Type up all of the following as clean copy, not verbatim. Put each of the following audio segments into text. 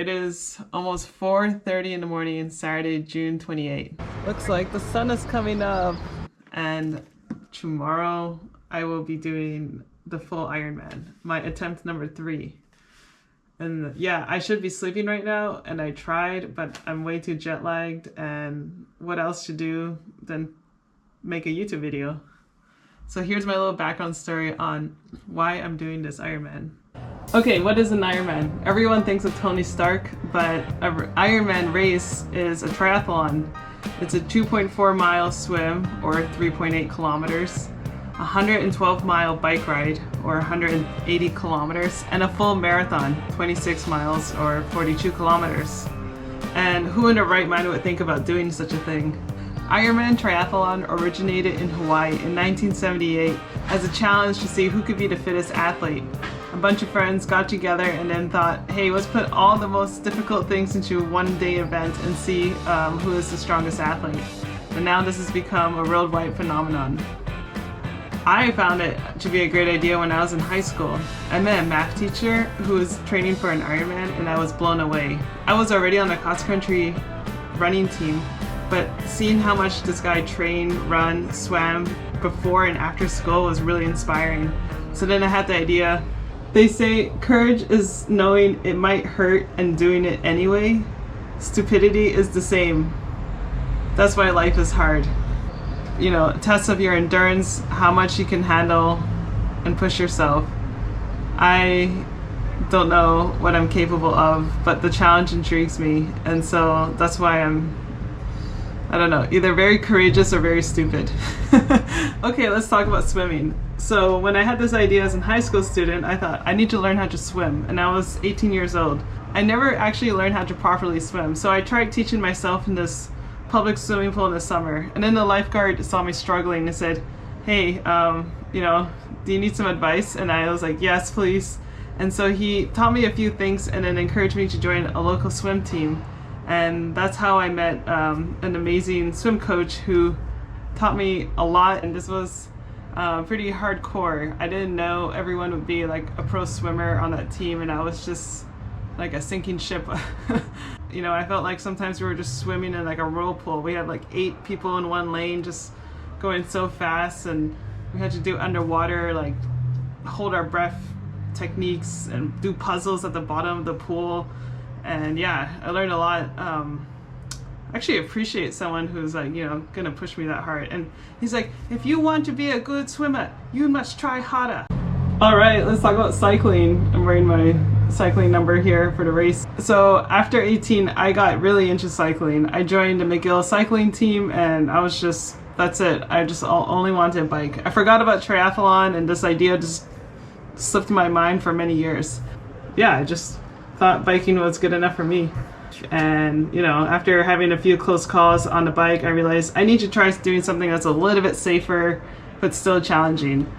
It is almost 4:30 in the morning, Saturday, June 28th. Looks like the sun is coming up, and tomorrow I will be doing the full Ironman, my attempt number 3. And yeah, I should be sleeping right now, and I tried, but I'm way too jet lagged, and what else to do than make a YouTube video? So here's my little background story on why I'm doing this Ironman. Okay, what is an Ironman? Everyone thinks of Tony Stark, but an Ironman race is a triathlon. It's a 2.4 mile swim, or 3.8 kilometers, 112 mile bike ride, or 180 kilometers, and a full marathon, 26 miles, or 42 kilometers. And who in their right mind would think about doing such a thing? Ironman Triathlon originated in Hawaii in 1978 as a challenge to see who could be the fittest athlete. A bunch of friends got together and then thought, hey, let's put all the most difficult things into a one-day event and see who is the strongest athlete. And now this has become a worldwide phenomenon. I found it to be a great idea when I was in high school. I met a math teacher who was training for an Ironman, and I was blown away. I was already on the cross-country running team, but seeing how much this guy trained, run, swam before and after school was really inspiring. So then I had the idea. They say courage is knowing it might hurt and doing it anyway. Stupidity is the same. That's why life is hard. You know, tests of your endurance, how much you can handle and push yourself. I don't know what I'm capable of, but the challenge intrigues me, and so that's why I don't know, either very courageous or very stupid. Okay, let's talk about swimming. So when I had this idea as a high school student, I thought I need to learn how to swim, and I was 18 years old. I never actually learned how to properly swim, so I tried teaching myself in this public swimming pool in the summer, and then the lifeguard saw me struggling and said, hey, you know, do you need some advice? And I was like, yes, please. And so he taught me a few things and then encouraged me to join a local swim team. And that's how I met an amazing swim coach who taught me a lot, and this was pretty hardcore. I didn't know everyone would be like a pro swimmer on that team, and I was just like a sinking ship. You know, I felt like sometimes we were just swimming in like a whirlpool. We had like 8 people in one lane just going so fast, and we had to do underwater, like hold our breath techniques and do puzzles at the bottom of the pool. And yeah, I learned a lot. Actually appreciate someone who's like, you know, gonna push me that hard. And he's like, if you want to be a good swimmer, you must try harder. All right, let's talk about cycling. I'm wearing my cycling number here for the race. So after 18, I got really into cycling. I joined the McGill cycling team, and I was just, that's it. I just only wanted a bike. I forgot about triathlon, and this idea just slipped my mind for many years. Yeah, I just thought biking was good enough for me. And you know, after having a few close calls on the bike, I realized I need to try doing something that's a little bit safer but still challenging.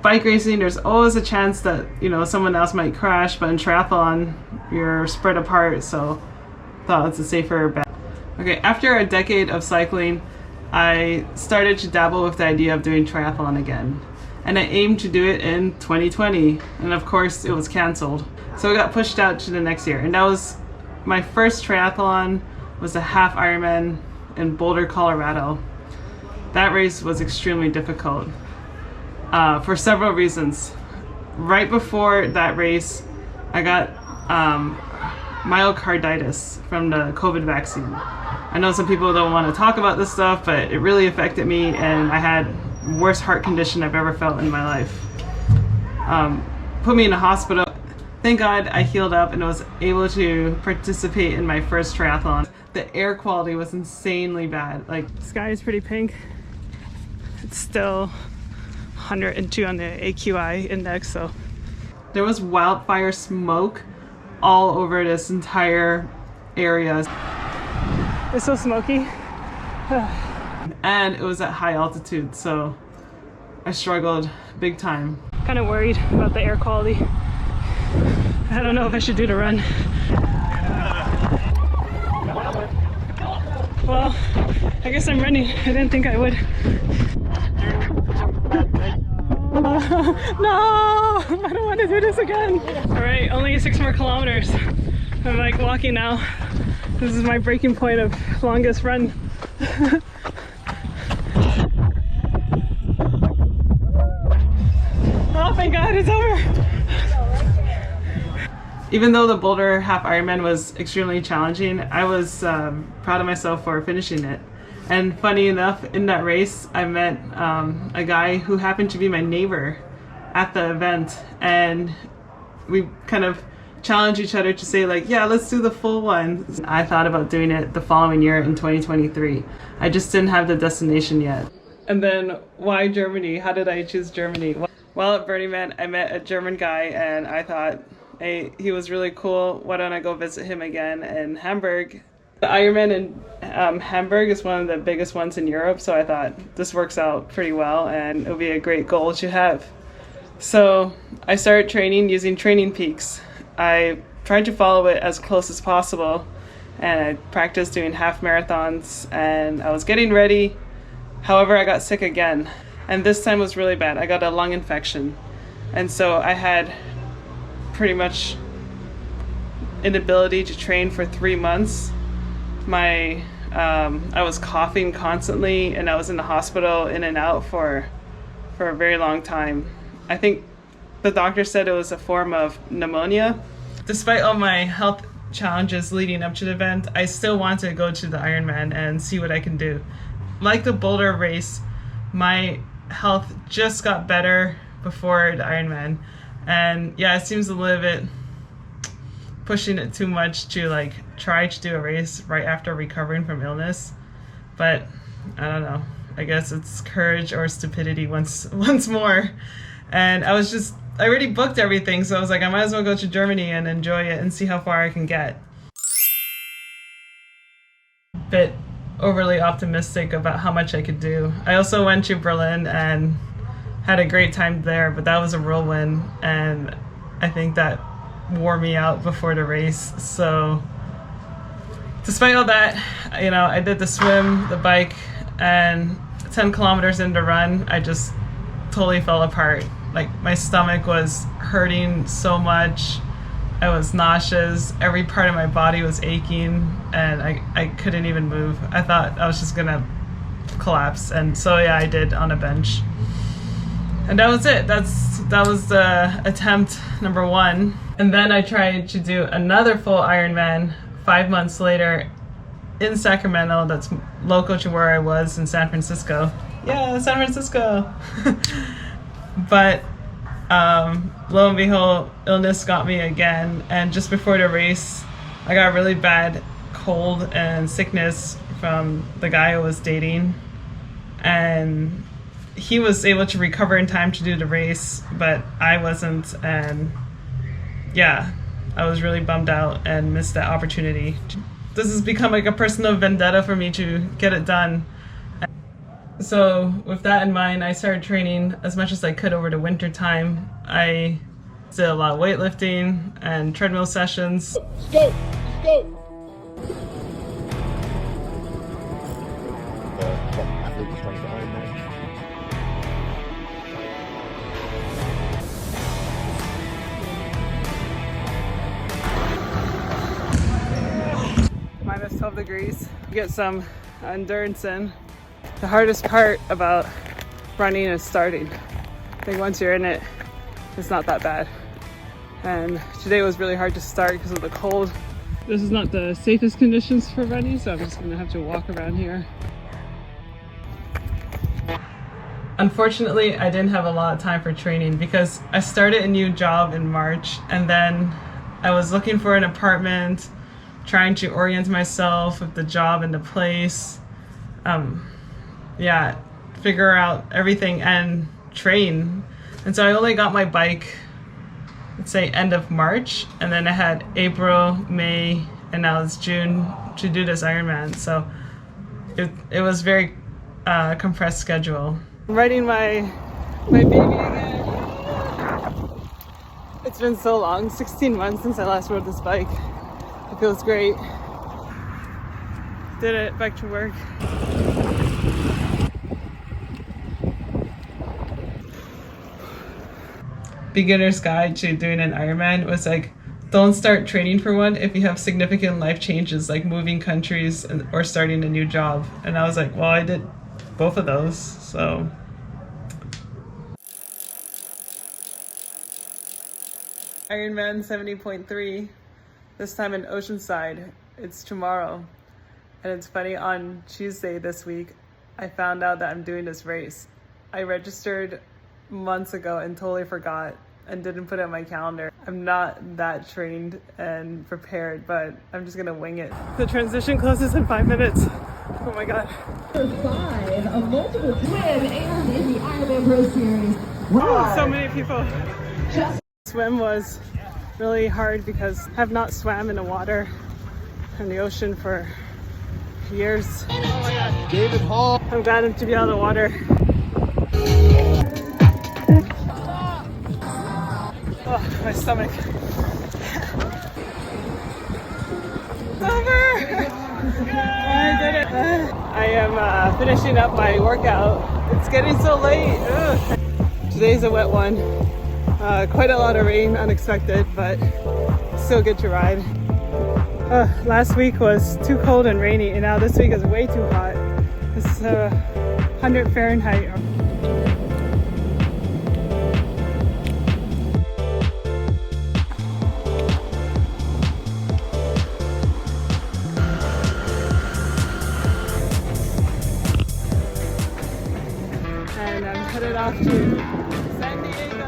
Bike racing, there's always a chance that, you know, someone else might crash, but in triathlon you're spread apart, so I thought it's a safer bet. Okay, after a decade of cycling, I started to dabble with the idea of doing triathlon again, and I aimed to do it in 2020, and of course it was canceled. So it got pushed out to the next year, and that was my first triathlon. Was a half Ironman in Boulder, Colorado. That race was extremely difficult for several reasons. Right before that race, I got myocarditis from the COVID vaccine. I know some people don't want to talk about this stuff, but it really affected me, and I had the worst heart condition I've ever felt in my life. Put me in a hospital. Thank God I healed up and was able to participate in my first triathlon. The air quality was insanely bad. Like, the sky is pretty pink. It's still 102 on the AQI index, so. There was wildfire smoke all over this entire area. It's so smoky. And it was at high altitude, so I struggled big time. Kind of worried about the air quality. I don't know if I should do the run. Well, I guess I'm running. I didn't think I would. No! I don't want to do this again. Alright, only 6 more kilometers. I'm like walking now. This is my breaking point of longest run. Oh, thank God, it's over. Even though the Boulder half Ironman was extremely challenging, I was proud of myself for finishing it. And funny enough, in that race, I met a guy who happened to be my neighbor at the event, and we kind of challenged each other to say like, yeah, let's do the full one. I thought about doing it the following year in 2023. I just didn't have the destination yet. And then why Germany? How did I choose Germany? Well, at Burning Man, I met a German guy, and I thought, hey, he was really cool. Why don't I go visit him again in Hamburg? The Ironman in Hamburg is one of the biggest ones in Europe, so I thought this works out pretty well and it would be a great goal to have. So I started training using Training Peaks. I tried to follow it as close as possible, and I practiced doing half marathons, and I was getting ready. However, I got sick again, and this time was really bad. I got a lung infection, and so I had pretty much inability to train for 3 months. I was coughing constantly, and I was in the hospital in and out for a very long time. I think the doctor said it was a form of pneumonia. Despite all my health challenges leading up to the event, I still want to go to the Ironman and see what I can do. Like the Boulder race, my health just got better before the Ironman. And yeah, it seems a little bit pushing it too much to like try to do a race right after recovering from illness. But I don't know. I guess it's courage or stupidity once more. And I already booked everything, so I was like, I might as well go to Germany and enjoy it and see how far I can get. Bit overly optimistic about how much I could do. I also went to Berlin and had a great time there, but that was a whirlwind, and I think that wore me out before the race. So despite all that, you know, I did the swim, the bike, and 10 kilometers into run, I just totally fell apart. Like, my stomach was hurting so much. I was nauseous. Every part of my body was aching, and I couldn't even move. I thought I was just gonna collapse, and so yeah, I did on a bench. And that was it. That was the attempt number 1. And then I tried to do another full Ironman 5 months later in Sacramento, that's local to where I was in San Francisco. Yeah, San Francisco! But lo and behold, illness got me again, and just before the race, I got really bad cold and sickness from the guy I was dating, and he was able to recover in time to do the race, but I wasn't, and yeah, I was really bummed out and missed that opportunity. This has become like a personal vendetta for me to get it done. So with that in mind, I started training as much as I could over the winter time. I did a lot of weightlifting and treadmill sessions. Let's go! Let's go! Minus 12 degrees. Get some endurance in. The hardest part about running is starting. I think once you're in it, it's not that bad. And today was really hard to start because of the cold. This is not the safest conditions for running, so I'm just gonna have to walk around here. Unfortunately, I didn't have a lot of time for training because I started a new job in March, and then I was looking for an apartment, trying to orient myself with the job and the place. Yeah, figure out everything and train. And so I only got my bike, let's say end of March, and then I had April, May, and now it's June to do this Ironman. So it was very compressed schedule. I'm riding my baby again. It's been so long, 16 months since I last rode this bike. It feels great. Did it, back to work. Beginner's guide to doing an Ironman was like, don't start training for one if you have significant life changes like moving countries or starting a new job. And I was like, well, I did both of those, so. Ironman 70.3, this time in Oceanside. It's tomorrow. And it's funny, on Tuesday this week, I found out that I'm doing this race. I registered months ago and totally forgot and didn't put it on my calendar. I'm not that trained and prepared, but I'm just gonna wing it. The transition closes in 5 minutes. Oh my God. 5 of multiple win and in the Ironman Pro Series. Oh, so many people. Swim was really hard because I have not swam in the water in the ocean for years. Oh my God. David Hall. I'm glad to be out of the water. Oh, my stomach. It's over! I did it. I am finishing up my workout. It's getting so late. Ugh. Today's a wet one. Quite a lot of rain, unexpected, but still good to ride. Last week was too cold and rainy, and now this week is way too hot. It's 100 Fahrenheit. And I'm headed off to San Diego.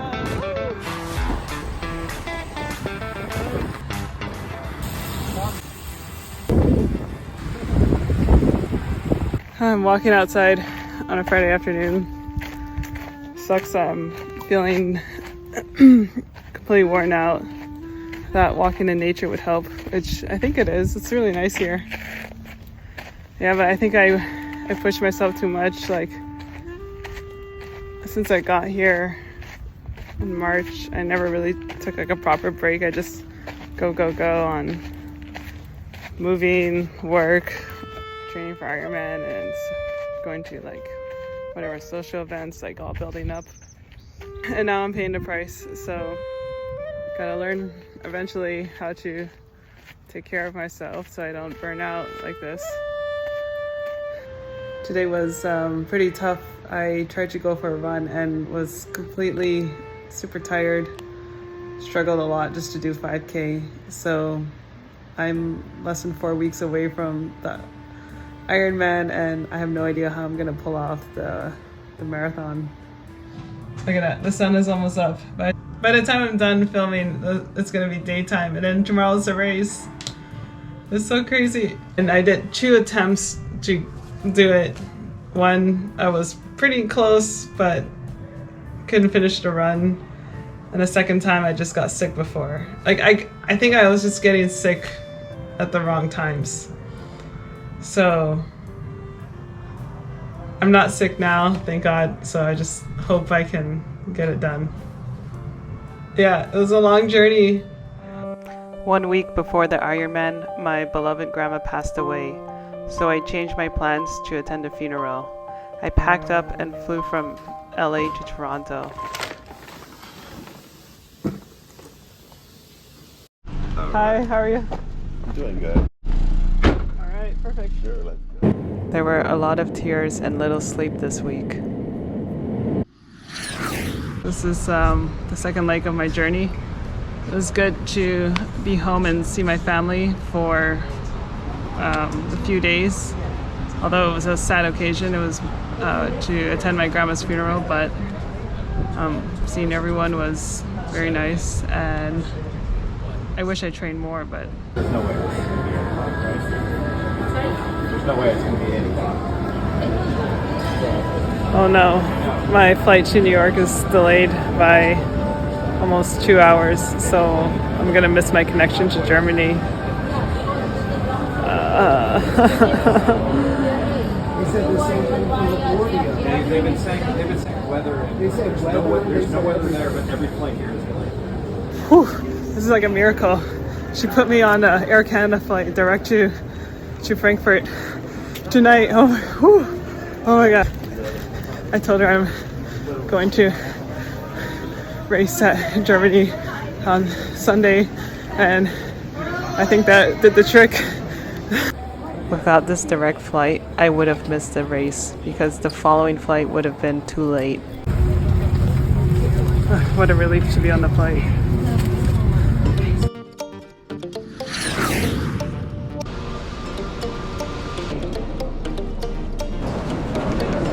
I'm walking outside on a Friday afternoon. Sucks, I'm feeling completely worn out. That walking in nature would help, which I think it is. It's really nice here. Yeah, but I think I pushed myself too much. Like, since I got here in March, I never really took like a proper break. I just go on moving, work, training for Ironman, and going to like whatever social events, like all building up. And now I'm paying the price, so gotta learn eventually how to take care of myself so I don't burn out like this. Today was pretty tough. I tried to go for a run and was completely super tired. Struggled a lot just to do 5K. So I'm less than 4 weeks away from the Ironman, and I have no idea how I'm gonna pull off the marathon. Look at that, the sun is almost up. But by the time I'm done filming, it's gonna be daytime, and then tomorrow's the race. It's so crazy. And I did 2 attempts to do it. One, I was pretty close, but couldn't finish the run. And the second time, I just got sick before. Like, I think I was just getting sick at the wrong times. So I'm not sick now, thank God. So I just hope I can get it done. Yeah, it was a long journey. 1 week before the Ironman, my beloved grandma passed away. So I changed my plans to attend the funeral. I packed up and flew from LA to Toronto. Hi, how are you? Doing good. Alright, perfect. Sure, let's go. There were a lot of tears and little sleep this week. This is the second leg of my journey. It was good to be home and see my family for a few days. Although it was a sad occasion, it was to attend my grandma's funeral, but seeing everyone was very nice, and I wish I trained more, but There's no way it's going to be 8 o'clock, right? There's no way it's going to be 8 o'clock. oh no, my flight to New York is delayed by almost 2 hours, so I'm gonna miss my connection to Germany. He said the same thing from LaGuardia. They've been saying weather. They said There's no weather there, but every flight here is delayed. Whew, this is like a miracle. She put me on an Air Canada flight direct to Frankfurt tonight. Oh my God. I told her I'm going to race at Germany on Sunday, and I think that did the trick. Without this direct flight, I would have missed the race because the following flight would have been too late. What a relief to be on the flight.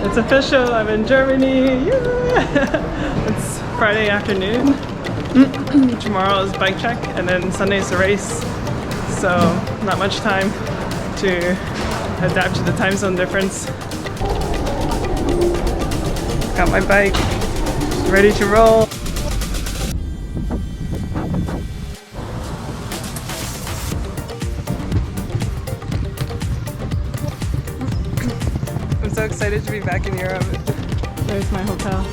It's official, I'm in Germany! Yeah! It's Friday afternoon. Tomorrow is bike check and then Sunday's the race. So not much time to adapt to the time zone difference. Got my bike, ready to roll. I'm so excited to be back in Europe. There's my hotel.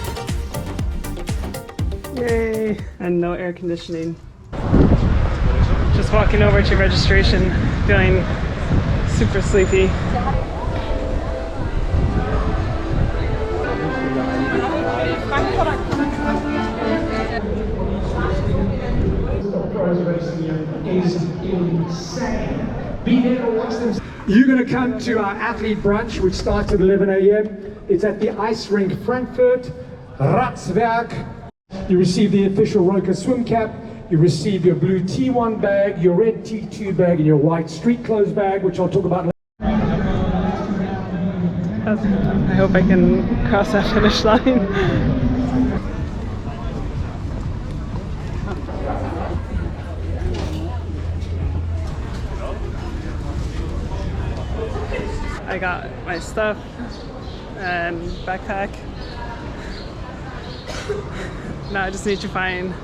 Yay! And no air conditioning. Just walking over to registration, feeling super sleepy. Is insane. Be there to watch them. You're going to come to our athlete brunch, which starts at 11 a.m. It's at the ice rink Frankfurt, Ratzwerk. You receive the official Roker swim cap. You receive your blue T1 bag, your red T2 bag, and your white street clothes bag, which I'll talk about later. I hope I can cross that finish line. I got my stuff and backpack. Now I just need to find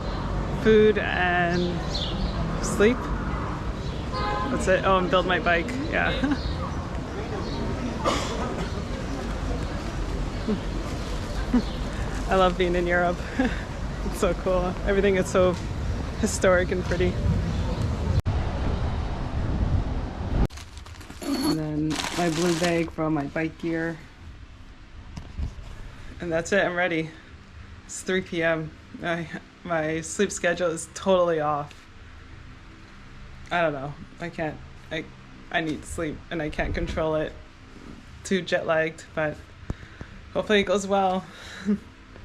food and sleep. That's it. Oh, and build my bike. Yeah. I love being in Europe. It's so cool. Everything is so historic and pretty. And then my blue bag for all my bike gear. And that's it, I'm ready. It's 3 p.m. My sleep schedule is totally off. I don't know. I need sleep and I can't control it. Too jet lagged, but hopefully it goes well.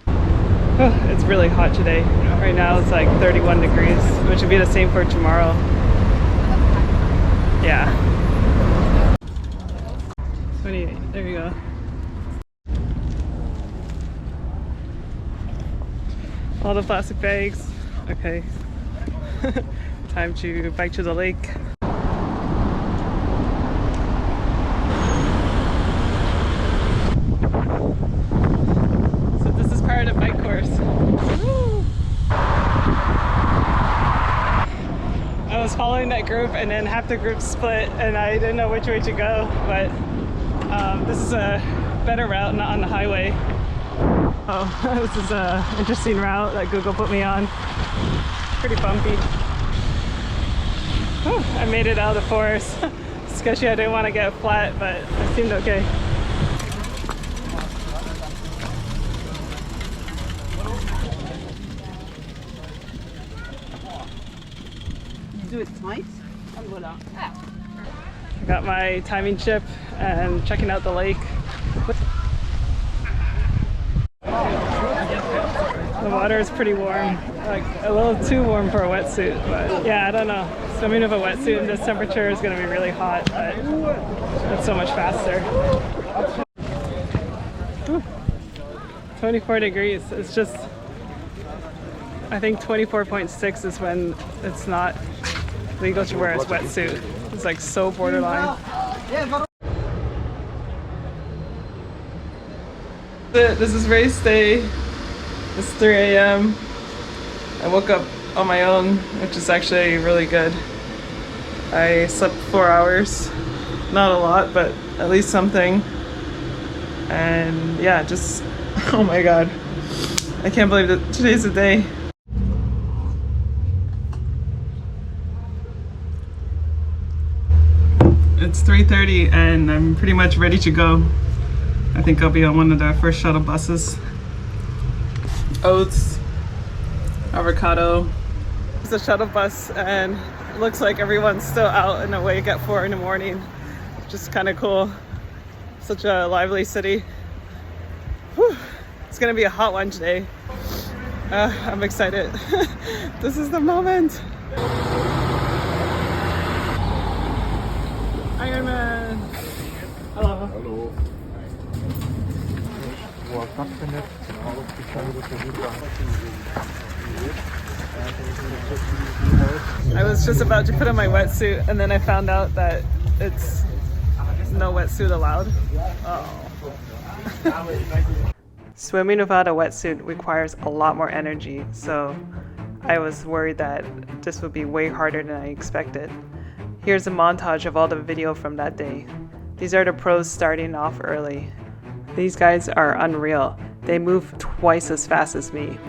Oh, it's really hot today. Right now it's like 31 degrees, which would be the same for tomorrow. Yeah. 28, there you go. All the plastic bags. Okay. Time to bike to the lake. So this is part of the bike course. Woo! I was following that group and then half the group split and I didn't know which way to go, but this is a better route, not on the highway. Oh, this is an interesting route that Google put me on. Pretty bumpy. Whew, I made it out of the forest. Sketchy, I didn't want to get flat, but it seemed okay. Do it twice, and voila. I got my timing chip and checking out the lake. The water is pretty warm, like a little too warm for a wetsuit, but yeah, I don't know. Swimming with a wetsuit in this temperature is going to be really hot, but it's so much faster. Whew. 24 degrees, it's just, I think 24.6 is when it's not legal to wear a wetsuit. It's like so borderline. This is race day. It's 3 a.m. I woke up on my own, which is actually really good. I slept 4 hours. Not a lot, but at least something. And yeah, just, oh my god. I can't believe that today's the day. It's 3:30 and I'm pretty much ready to go. I think I'll be on one of the first shuttle buses. Oats, avocado. It's a shuttle bus and It looks like everyone's still out and awake at 4 in the morning. Just kind of cool. Such a lively city. Whew. It's gonna be a hot one today. I'm excited. This is the moment. Ironman. Hello. Hallo. Wo er stattfindet, I was just about to put on my wetsuit and then I found out that it's no wetsuit allowed. Oh. Swimming without a wetsuit requires a lot more energy, so I was worried that this would be way harder than I expected. Here's a montage of all the video from that day. These are the pros starting off early. These guys are unreal. They move twice as fast as me.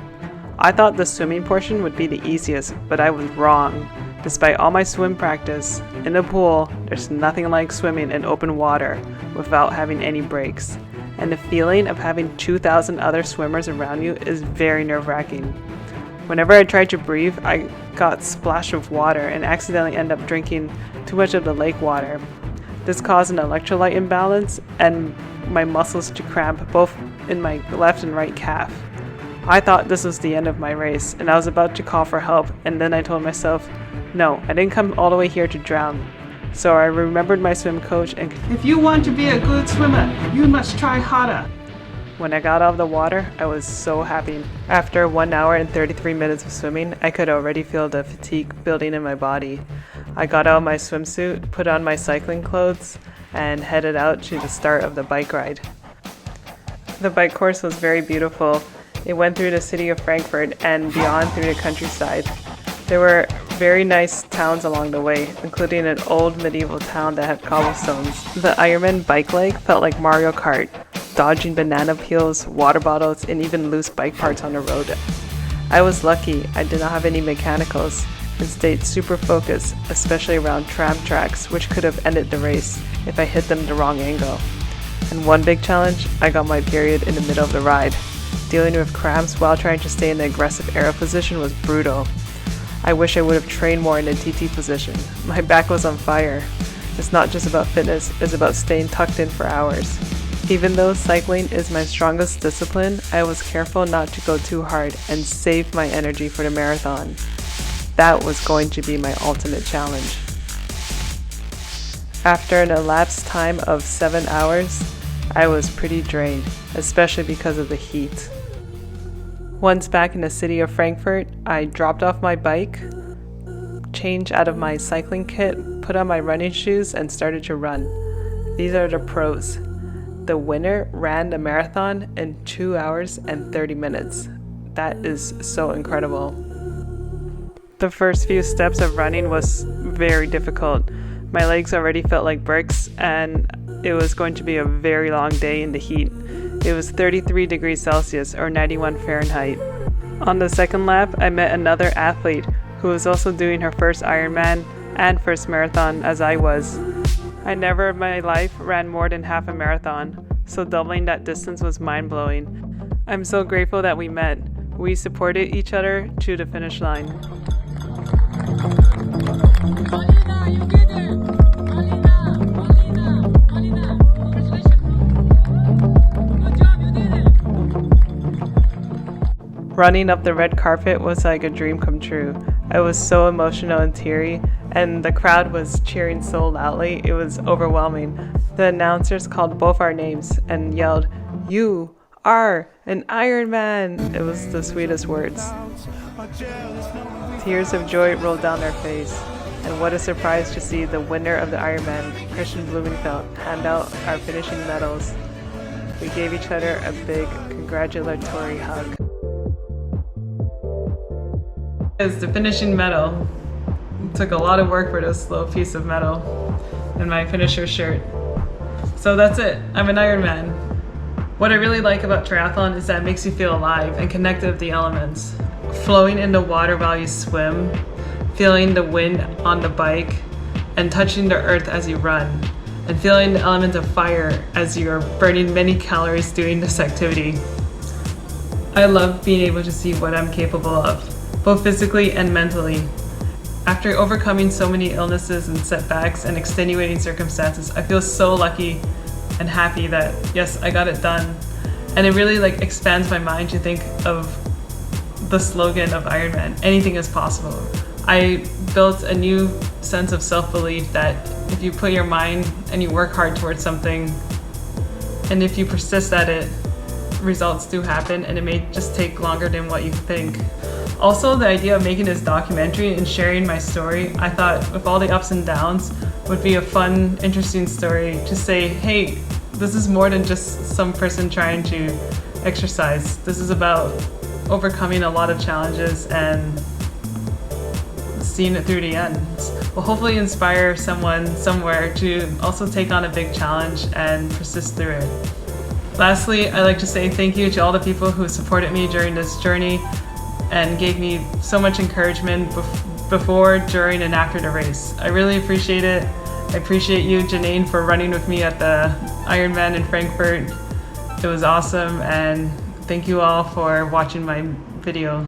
I thought the swimming portion would be the easiest, but I was wrong. Despite all my swim practice, in the pool, there's nothing like swimming in open water without having any breaks. And the feeling of having 2,000 other swimmers around you is very nerve-wracking. Whenever I tried to breathe, I got splashed with water and accidentally ended up drinking too much of the lake water. This caused an electrolyte imbalance and my muscles to cramp both in my left and right calf. I thought this was the end of my race and I was about to call for help, and then I told myself, no, I didn't come all the way here to drown. So I remembered my swim coach and If you want to be a good swimmer, you must try harder. when I got out of the water, I was so happy. After 1 hour and 33 minutes of swimming, I could already feel the fatigue building in my body. I got out of my swimsuit, put on my cycling clothes, and headed out to the start of the bike ride. The bike course was very beautiful. It went through the city of Frankfurt and beyond through the countryside. There were very nice towns along the way, including an old medieval town that had cobblestones. The Ironman bike leg felt like Mario Kart, dodging banana peels, water bottles, and even loose bike parts on the road. I was lucky I did not have any mechanicals and stayed super focused, especially around tram tracks, which could have ended the race if I hit them the wrong angle. And one big challenge, I got my period in the middle of the ride. Dealing with cramps while trying to stay in the aggressive aero position was brutal. I wish I would have trained more in the TT position. My back was on fire. It's not just about fitness, it's about staying tucked in for hours. Even though cycling is my strongest discipline, I was careful not to go too hard and save my energy for the marathon. That was going to be my ultimate challenge. After an elapsed time of 7 hours, I was pretty drained, especially because of the heat. Once back in the city of Frankfurt, I dropped off my bike, changed out of my cycling kit, put on my running shoes, and started to run. These are the pros. The winner ran the marathon in 2 hours and 30 minutes. That is so incredible. The first few steps of running was very difficult. My legs already felt like bricks, and it was going to be a very long day in the heat. It was 33 degrees Celsius or 91 Fahrenheit. On the second lap, I met another athlete who was also doing her first Ironman and first marathon as I was. I never in my life ran more than half a marathon, so doubling that distance was mind-blowing. I'm so grateful that we met. We supported each other to the finish line. Alina, you get it! Alina, congratulations! Good job, you did it! Running up the red carpet was like a dream come true. I was so emotional and teary, and the crowd was cheering so loudly, it was overwhelming. The announcers called both our names and yelled, "You are an Ironman!" It was the sweetest words. Tears of joy rolled down our face, and what a surprise to see the winner of the Ironman, Christian Blumenfeld, hand out our finishing medals. We gave each other a big congratulatory hug. Is the finishing medal. It took a lot of work for this little piece of metal and my finisher shirt. So that's it, I'm an Ironman. What I really like about triathlon is that it makes you feel alive and connected with the elements. Flowing in the water while you swim, feeling the wind on the bike, and touching the earth as you run, and feeling the element of fire as you're burning many calories doing this activity. I love being able to see what I'm capable of, both physically and mentally. After overcoming so many illnesses and setbacks and extenuating circumstances, I feel so lucky and happy that yes, I got it done. And it really like expands my mind to think of the slogan of Ironman, anything is possible. I built a new sense of self-belief that if you put your mind and you work hard towards something, and if you persist at it, results do happen, and it may just take longer than what you think. Also, the idea of making this documentary and sharing my story, I thought with all the ups and downs would be a fun, interesting story to say, hey, this is more than just some person trying to exercise. This is about overcoming a lot of challenges and seeing it through the end. Will hopefully inspire someone somewhere to also take on a big challenge and persist through it. Lastly, I'd like to say thank you to all the people who supported me during this journey and gave me so much encouragement before, during, and after the race. I really appreciate it. I appreciate you, Janine, for running with me at the Ironman in Frankfurt. It was awesome, and thank you all for watching my video.